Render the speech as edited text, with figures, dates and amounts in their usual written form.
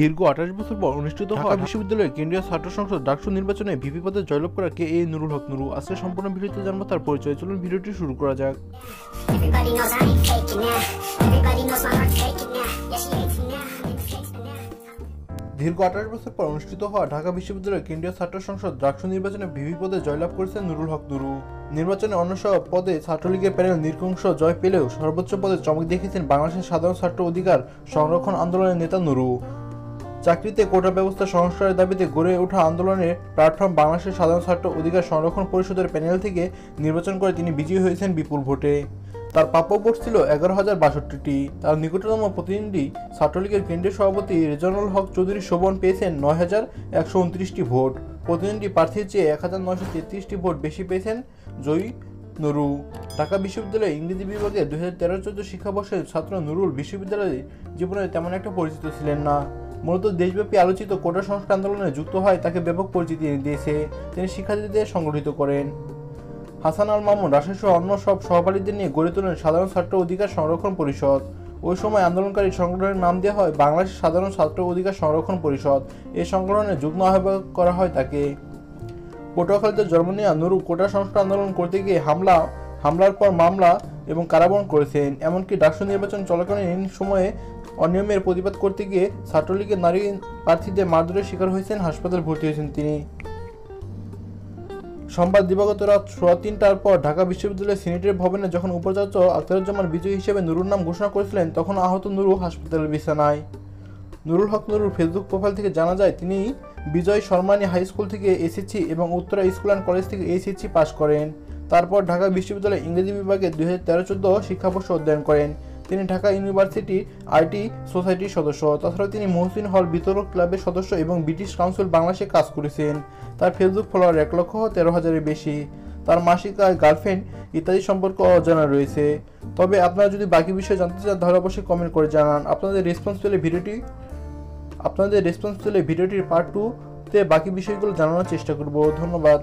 দীর্ঘ 28 বছর পর অনুষ্ঠিত হওয়া বিশ্ববিদ্যালয়ের কেন্দ্রীয় ছাত্র সংসদ ডাকসু নির্বাচনে ভিপি পদে জয়লাভ করা কে এ নুরুল হক নুরু। আজকে সম্পূর্ণ ভিডিওতে জানবো তার পরিচয়। চলুন ভিডিওটি শুরু করা যাক। দীর্ঘ 28 বছর পর অনুষ্ঠিত হওয়া ঢাকা বিশ্ববিদ্যালয়ের কেন্দ্রীয় ছাত্র সংসদ ডাকসু নির্বাচনে ভিপি পদে জয়লাভ করেছেন নুরুল হক নুরু। নির্বাচনে অন্য সব পদে ছাত্রলীগের প্যানেল নির্ঘংস জয় পেলেও সর্বোচ্চ পদে চমক দেখিয়েছেন বাংলাদেশের সাধারণ ছাত্র অধিকার সংরক্ষণ আন্দোলনের নেতা নুরু। চাকরিতে কোটা ব্যবস্থা সংস্কারের দাবিতে গড়ে ওঠা আন্দোলনের প্ল্যাটফর্ম বাংলাদেশের সাধারণ ছাত্র অধিকার সংরক্ষণ পরিষদের প্যানেল থেকে নির্বাচন করে তিনি বিজয়ী হয়েছেন বিপুল ভোটে। তার প্রাপ্য ভোট ছিল 11,062টি। তার নিকটতম প্রতিদ্বন্দ্বী ছাত্রলীগের কেন্দ্রীয় সভাপতি রেজানুল হক চৌধুরী শোভন পেয়েছেন 9,129টি ভোট। প্রতিদ্বন্দ্বী প্রার্থীর চেয়ে 1,933টি ভোট বেশি পেয়েছেন জয়ী নুরু। ঢাকা বিশ্ববিদ্যালয়ে ইংরেজি বিভাগে 2013-14 শিক্ষাবর্ষের ছাত্র নুরুল বিশ্ববিদ্যালয়ে জীবনে তেমন একটা পরিচিত ছিলেন না। মূলত দেশব্যাপী আলোচিত কোটা সংস্কার আন্দোলনে যুক্ত হয় তাকে ব্যাপক পরিচিতি দিয়েছে। তিনি শিক্ষার্থীদের সংগঠিত করেন। হাসান আল মামুন রাশেদসহ অন্য সব সহপাঠীদের নিয়ে গড়ে তোলেন সাধারণ ছাত্র অধিকার সংরক্ষণ পরিষদ। ওই সময় আন্দোলনকারী সংগঠনের নাম দেওয়া হয় বাংলাদেশ সাধারণ ছাত্র অধিকার সংরক্ষণ পরিষদ। এই সংগঠনের যুগ্ম আহ্বায়ক করা হয় তাকে। পটুয়াখালীতে জন্ম নেওয়া নুরু কোটা সংস্কার আন্দোলন করতে গিয়ে হামলার পর মামলা এবং কারাবরণ করেছেন। এমনকি ডাকসু নির্বাচন চলাকালীন সময়ে অনিয়মের প্রতিবাদ করতে গিয়ে ছাত্রলীগের নারী প্রার্থীদের মারধরের শিকার হয়েছেন, হাসপাতালে ভর্তি হয়েছেন তিনি। সোমবার দিবাগত রাত 3:15টার পর ঢাকা বিশ্ববিদ্যালয়ের সিনেটের ভবনে যখন উপাচার্য আখতারুজ্জামান বিজয়ী হিসেবে নুরুর নাম ঘোষণা করেছিলেন, তখন আহত নুরু হাসপাতালের বিছানায়। নুরুল হক নুরুর ফেসবুক প্রোফাইল থেকে জানা যায় তিনি বিজয় শর্মানী হাই স্কুল থেকে এসএসসি এবং উত্তরা স্কুল অ্যান্ড কলেজ থেকে এইচএসসি পাস করেন। তারপর ঢাকা বিশ্ববিদ্যালয়ের ইংরেজি বিভাগে 2013-14 শিক্ষাবর্ষ অধ্যয়ন করেন। তিনি ঢাকা ইউনিভার্সিটি আইটি সোসাইটির সদস্য। তাছাড়াও তিনি মহসিন হল বিতরক ক্লাবের সদস্য এবং ব্রিটিশ কাউন্সিল বাংলাদেশে কাজ করেছেন। তার ফেসবুক ফলোয়ার 1,13,000-এর বেশি। তার মাসিক আয়, গার্লফ্রেন্ড ইত্যাদি সম্পর্ক অজানা রয়েছে। তবে আপনারা যদি বাকি বিষয়ে জানতে চান তাহলে অবশ্যই কমেন্ট করে জানান। আপনাদের রেসপন্স পেলে ভিডিওটির পার্ট 2-তে বাকি বিষয়গুলো জানানোর চেষ্টা করব। ধন্যবাদ।